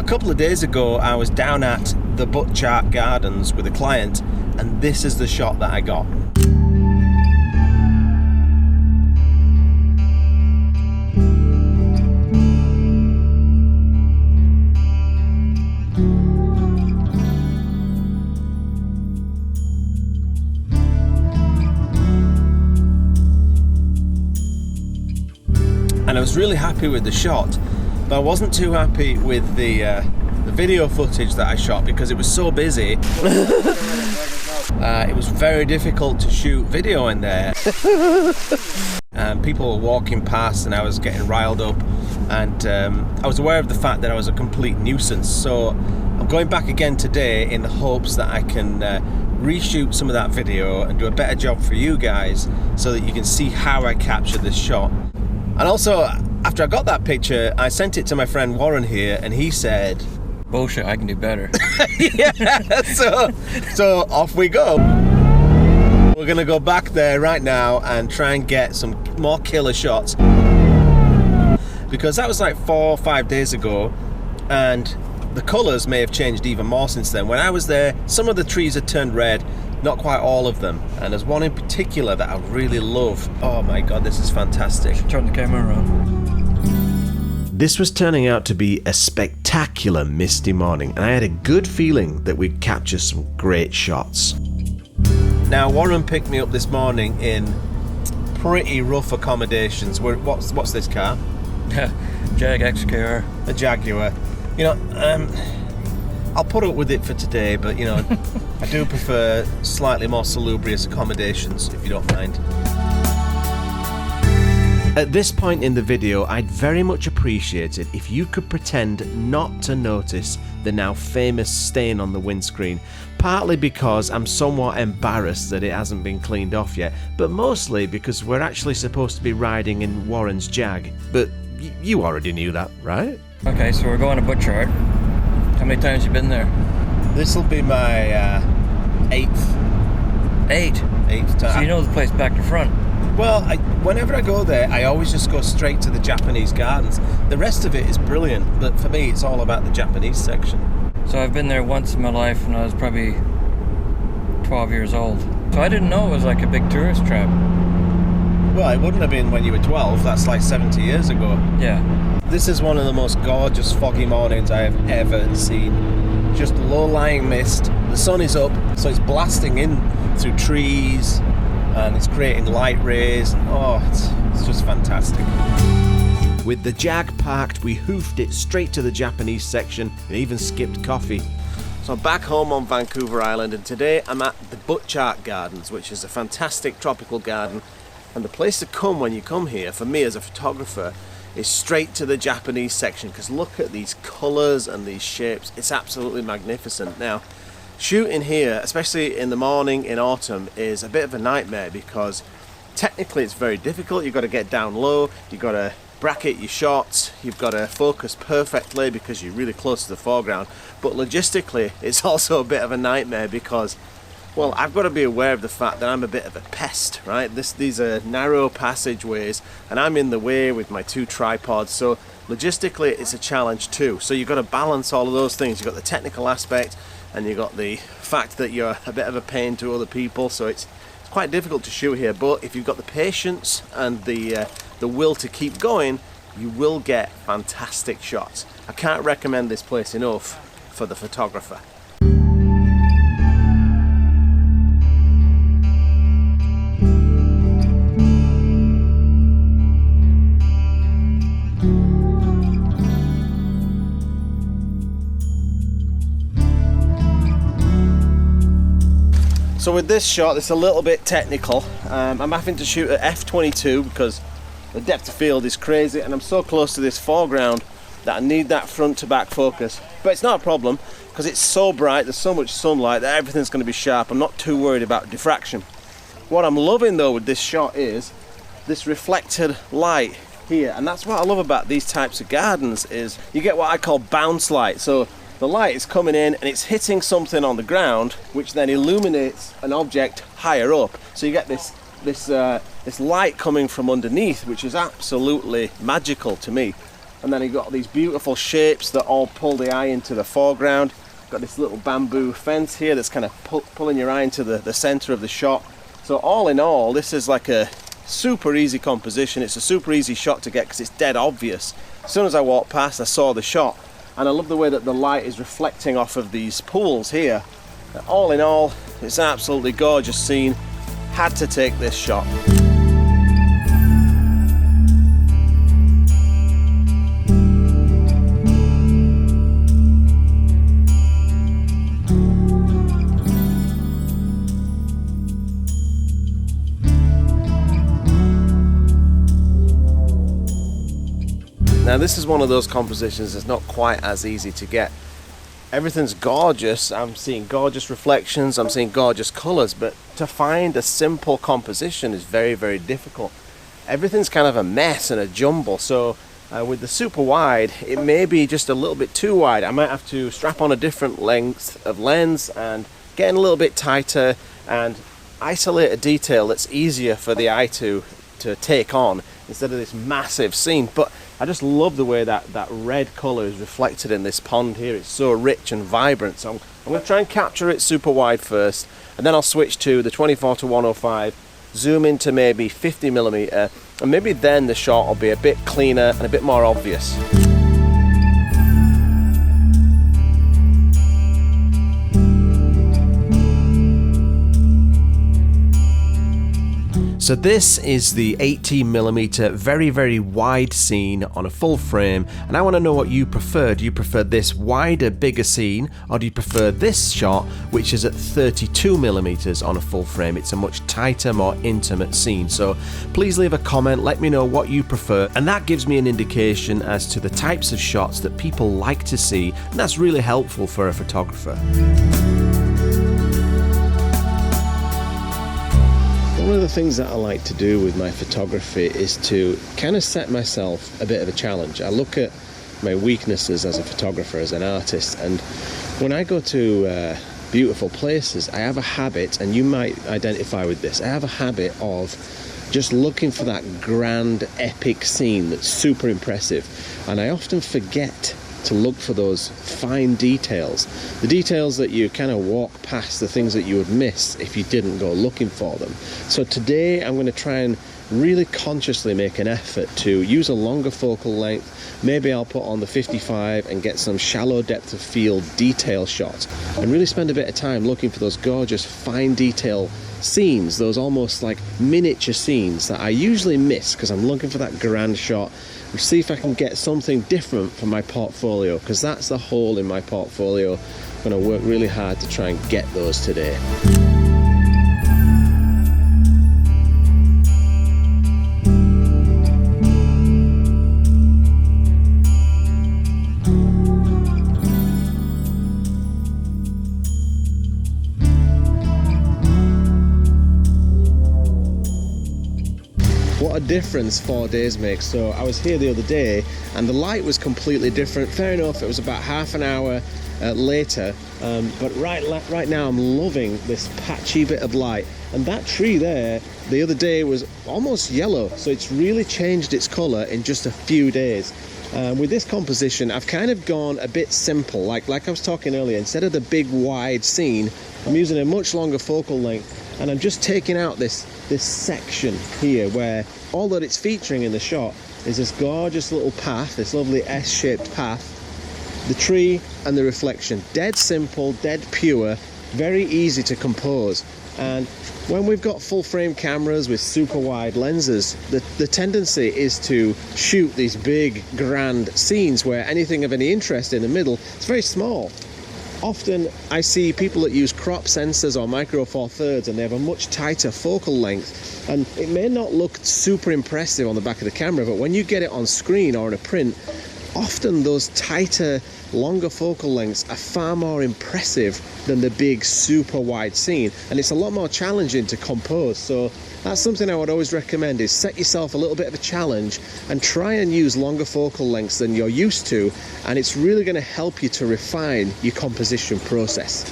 couple of days ago, I was down at the Butchart Gardens with a client, and this is the shot that I got. And I was really happy with the shot, but I wasn't too happy with the video footage that I shot because it was so busy. It was very difficult to shoot video in there. And people were walking past and I was getting riled up, and I was aware of the fact that I was a complete nuisance. So I'm going back again today in the hopes that I can reshoot some of that video and do a better job for you guys so that you can see how I captured this shot. And also, after I got that picture, I sent it to my friend Warren here, and he said, "Bullshit, I can do better." Yeah, so off we go. We're gonna go back there right now and try and get some more killer shots, because that was like 4 or 5 days ago, and the colours may have changed even more since then. When I was there, some of the trees had turned red, not quite all of them, and there's one in particular that I really love. Oh my god, this is fantastic. Turn the camera around. This was turning out to be a spectacular misty morning, and I had a good feeling that we'd capture some great shots. Now, Warren picked me up this morning in pretty rough accommodations. What's this car? Jag XKR. A Jaguar. You know, I'll put up with it for today, but you know, I do prefer slightly more salubrious accommodations, if you don't mind. At this point in the video, I'd very much appreciate it if you could pretend not to notice the now famous stain on the windscreen, partly because I'm somewhat embarrassed that it hasn't been cleaned off yet, but mostly because we're actually supposed to be riding in Warren's Jag. But you already knew that, right? Okay, so we're going to Butchart. How many times you been there? This will be my eighth time. So you know the place back to front. Well, whenever I go there, I always just go straight to the Japanese gardens. The rest of it is brilliant, but for me, it's all about the Japanese section. So I've been there once in my life when I was probably 12 years old. So I didn't know it was like a big tourist trap. Well, it wouldn't have been when you were 12. That's like 70 years ago. Yeah. This is one of the most gorgeous foggy mornings I have ever seen. Just low-lying mist. The sun is up, so it's blasting in through trees, and it's creating light rays. Oh, it's just fantastic. With the Jag parked, we hoofed it straight to the Japanese section and even skipped coffee. So I'm back home on Vancouver Island, and today I'm at the Butchart Gardens, which is a fantastic tropical garden. And the place to come when you come here, for me as a photographer, is straight to the Japanese section, because look at these colours and these shapes. It's absolutely magnificent. Now, shooting here, especially in the morning in autumn, is a bit of a nightmare because technically it's very difficult. You've got to get down low, you've got to bracket your shots, you've got to focus perfectly because you're really close to the foreground. But logistically, it's also a bit of a nightmare because, well, I've got to be aware of the fact that I'm a bit of a pest, right? These are narrow passageways, and I'm in the way with my 2 tripods, so logistically it's a challenge too. So you've got to balance all of those things. You've got the technical aspect, and you've got the fact that you're a bit of a pain to other people, so it's quite difficult to shoot here. But if you've got the patience and the will to keep going, you will get fantastic shots. I can't recommend this place enough for the photographer. So with this shot, it's a little bit technical. I'm having to shoot at f/22 because the depth of field is crazy, and I'm so close to this foreground that I need that front to back focus. But it's not a problem because it's so bright, there's so much sunlight that everything's going to be sharp. I'm not too worried about diffraction. What I'm loving though with this shot is this reflected light here, and that's what I love about these types of gardens, is you get what I call bounce light. So the light is coming in and it's hitting something on the ground, which then illuminates an object higher up. So you get this light coming from underneath, which is absolutely magical to me. and then you've got these beautiful shapes that all pull the eye into the foreground. Got this little bamboo fence here that's kind of pulling your eye into the center of the shot. So all in all, this is like a super easy composition. It's a super easy shot to get because it's dead obvious. As soon as I walked past, I saw the shot, and I love the way that the light is reflecting off of these pools here. All in all, it's an absolutely gorgeous scene. Had to take this shot. Now this is one of those compositions that's not quite as easy to get. Everything's gorgeous, I'm seeing gorgeous reflections, I'm seeing gorgeous colours, but to find a simple composition is very, very difficult. Everything's kind of a mess and a jumble, so with the super wide, it may be just a little bit too wide. I might have to strap on a different length of lens and get in a little bit tighter and isolate a detail that's easier for the eye to take on instead of this massive scene. But I just love the way that red colour is reflected in this pond here. It's so rich and vibrant. So I'm going to try and capture it super wide first, and then I'll switch to the 24-105, zoom into maybe 50mm, and maybe then the shot will be a bit cleaner and a bit more obvious. So this is the 18mm very, very wide scene on a full frame, and I want to know what you prefer. Do you prefer this wider, bigger scene, or do you prefer this shot, which is at 32mm on a full frame? It's a much tighter, more intimate scene. So please leave a comment, let me know what you prefer, and that gives me an indication as to the types of shots that people like to see, and that's really helpful for a photographer. One of the things that I like to do with my photography is to kind of set myself a bit of a challenge. I look at my weaknesses as a photographer, as an artist, and when I go to beautiful places, I have a habit, and you might identify with this, I have a habit of just looking for that grand, epic scene that's super impressive, and I often forget to look for those fine details, the details that you kind of walk past, the things that you would miss if you didn't go looking for them. So today I'm going to try and really consciously make an effort to use a longer focal length. Maybe I'll put on the 55 and get some shallow depth of field detail shots and really spend a bit of time looking for those gorgeous fine detail scenes, those almost like miniature scenes that I usually miss because I'm looking for that grand shot. And see if I can get something different for my portfolio, because that's the hole in my portfolio. I'm going to work really hard to try and get those today. What a difference 4 days makes. So I was here the other day and the light was completely different. Fair enough, it was about half an hour later, but right now I'm loving this patchy bit of light. And that tree there the other day was almost yellow, so it's really changed its colour in just a few days. With this composition, I've kind of gone a bit simple, like I was talking earlier. Instead of the big wide scene, I'm using a much longer focal length, and I'm just taking out this section here where all that it's featuring in the shot is this gorgeous little path, this lovely S-shaped path, the tree and the reflection. Dead simple, dead pure, very easy to compose. And when we've got full frame cameras with super wide lenses, the tendency is to shoot these big grand scenes where anything of any interest in the middle is very small. Often I see people that use crop sensors or micro four thirds, and they have a much tighter focal length, and it may not look super impressive on the back of the camera, but when you get it on screen or in a print, often those tighter, longer focal lengths are far more impressive than the big super wide scene, and it's a lot more challenging to compose. So that's something I would always recommend, is set yourself a little bit of a challenge and try and use longer focal lengths than you're used to, and it's really going to help you to refine your composition process.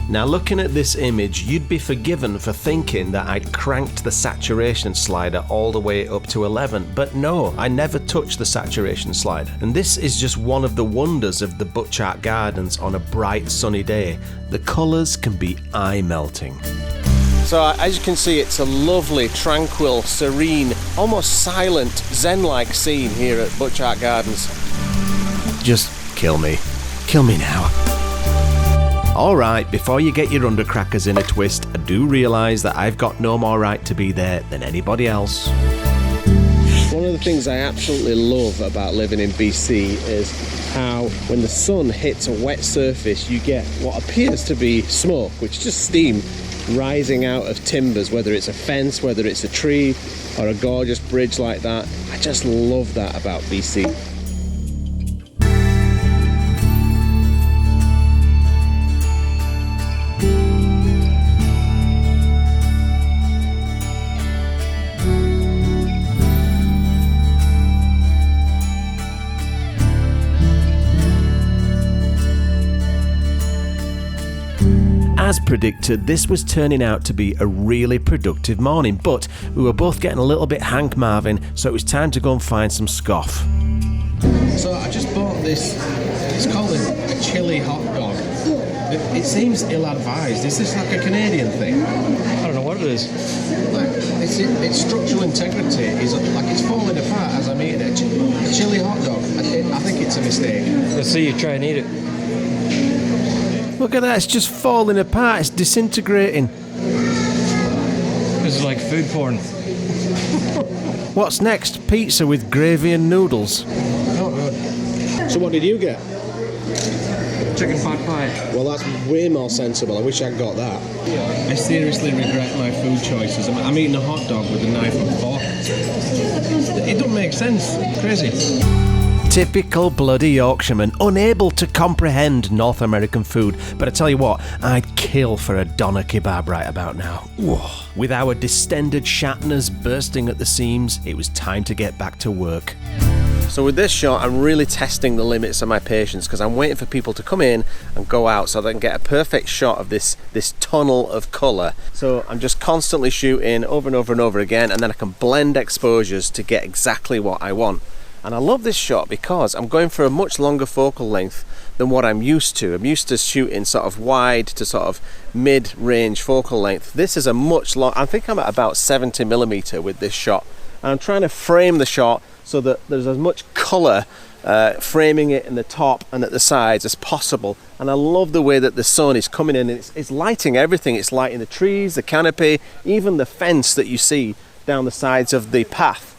Now looking at this image, you'd be forgiven for thinking that I'd cranked the saturation slider all the way up to 11, but no, I never touched the saturation slider. And this is just one of the wonders of the Butchart Gardens on a bright sunny day. The colours can be eye-melting. So as you can see, it's a lovely, tranquil, serene, almost silent, zen-like scene here at Butchart Gardens. Just kill me. Kill me now. Alright, before you get your undercrackers in a twist, I do realise that I've got no more right to be there than anybody else. One of the things I absolutely love about living in BC is how when the sun hits a wet surface, you get what appears to be smoke, which is just steam rising out of timbers, whether it's a fence, whether it's a tree, or a gorgeous bridge like that. I just love that about BC. As predicted, this was turning out to be a really productive morning, but we were both getting a little bit Hank Marvin, so it was time to go and find some scoff. So I just bought this, it's called a chili hot dog. It seems ill-advised. Is this like a Canadian thing? I don't know what it is. Like, its structural integrity is like it's falling apart as I'm eating it. A chili hot dog, I think it's a mistake. Let's see you try and eat it. Look at that, it's just falling apart, it's disintegrating. This is like food porn. What's next? Pizza with gravy and noodles. Oh, good. So what did you get? Chicken pot pie. Well, that's way more sensible. I wish I'd got that. I seriously regret my food choices. I'm eating a hot dog with a knife and fork. It doesn't make sense. Crazy. Typical bloody Yorkshireman, unable to comprehend North American food. But I tell you what, I'd kill for a doner kebab right about now. Whoa. With our distended Shatners bursting at the seams, it was time to get back to work. So with this shot, I'm really testing the limits of my patience because I'm waiting for people to come in and go out so that I can get a perfect shot of this tunnel of colour. So I'm just constantly shooting over and over and over again, and then I can blend exposures to get exactly what I want. And I love this shot because I'm going for a much longer focal length than what I'm used to. I'm used to shooting sort of wide to sort of mid-range focal length. This is a much long, I think I'm at about 70mm with this shot. And I'm trying to frame the shot so that there's as much colour framing it in the top and at the sides as possible. And I love the way that the sun is coming in. It's lighting everything. It's lighting the trees, the canopy, even the fence that you see down the sides of the path.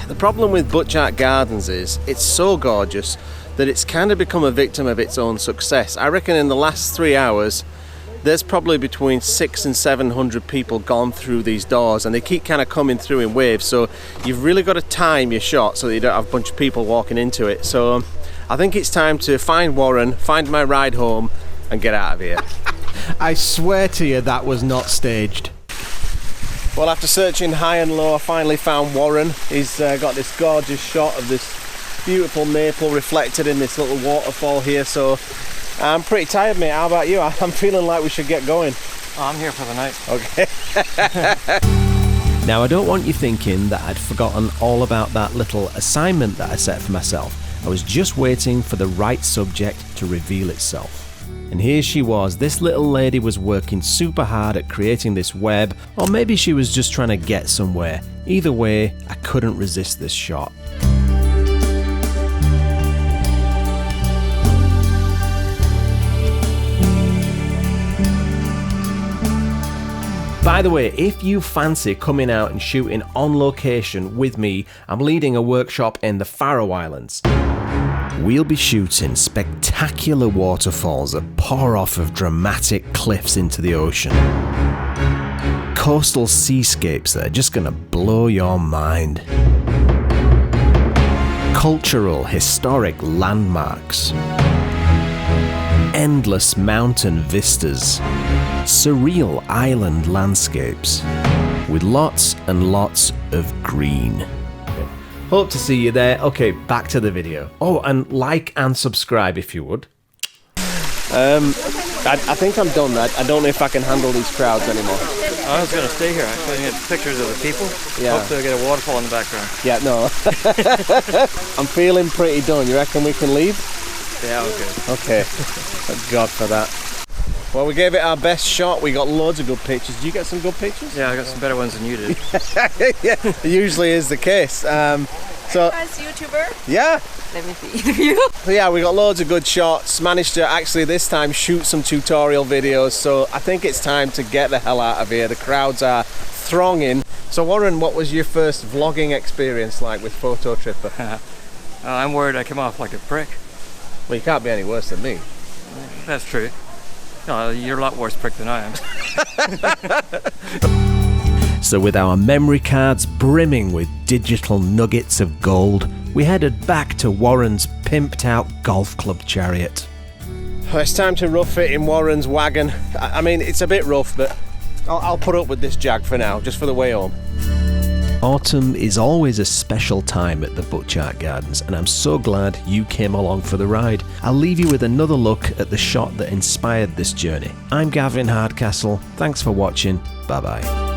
The problem with Butchart Gardens is it's so gorgeous that it's kind of become a victim of its own success. I reckon in the last 3 hours there's probably between 600 and 700 people gone through these doors, and they keep kind of coming through in waves, so you've really got to time your shot so that you don't have a bunch of people walking into it. So I think it's time to find Warren, find my ride home and get out of here. I swear to you that was not staged. Well, after searching high and low, I finally found Warren. He's got this gorgeous shot of this beautiful maple reflected in this little waterfall here. So I'm pretty tired, mate. How about you? I'm feeling like we should get going. Oh, I'm here for the night. Okay. Now, I don't want you thinking that I'd forgotten all about that little assignment that I set for myself. I was just waiting for the right subject to reveal itself. And here she was, this little lady was working super hard at creating this web, or maybe she was just trying to get somewhere. Either way, I couldn't resist this shot. By the way, if you fancy coming out and shooting on location with me, I'm leading a workshop in the Faroe Islands. We'll be shooting spectacular waterfalls that pour off of dramatic cliffs into the ocean. Coastal seascapes that are just gonna blow your mind. cultural, historic landmarks, endless mountain vistas, surreal island landscapes, with lots and lots of green. Hope to see you there. Okay, back to the video. Oh, and like and subscribe if you would. I think I'm done. I don't know if I can handle these crowds anymore. I was going to stay here. I'm going to get pictures of the people. Yeah. Hope to get a waterfall in the background. Yeah, no. I'm feeling pretty done. You reckon we can leave? Yeah, okay. Okay. Thank God for that. Well, we gave it our best shot. We got loads of good pictures. Did you get some good pictures? Yeah, I got some better ones than you did. Yeah, it usually is the case. So, As YouTuber? yeah. Let me see you. So yeah, we got loads of good shots. Managed to actually this time shoot some tutorial videos. So I think it's time to get the hell out of here. The crowds are thronging. So Warren, what was your first vlogging experience like with fototripper? I'm worried I came off like a prick. Well, you can't be any worse than me. That's true. No, you're a lot worse prick than I am. So with our memory cards brimming with digital nuggets of gold, we headed back to Warren's pimped out golf club chariot. It's time to rough it in Warren's wagon. I mean, it's a bit rough, but I'll put up with this Jag for now, just for the way home. Autumn is always a special time at the Butchart Gardens, and I'm so glad you came along for the ride. I'll leave you with another look at the shot that inspired this journey. I'm Gavin Hardcastle. Thanks for watching. Bye bye.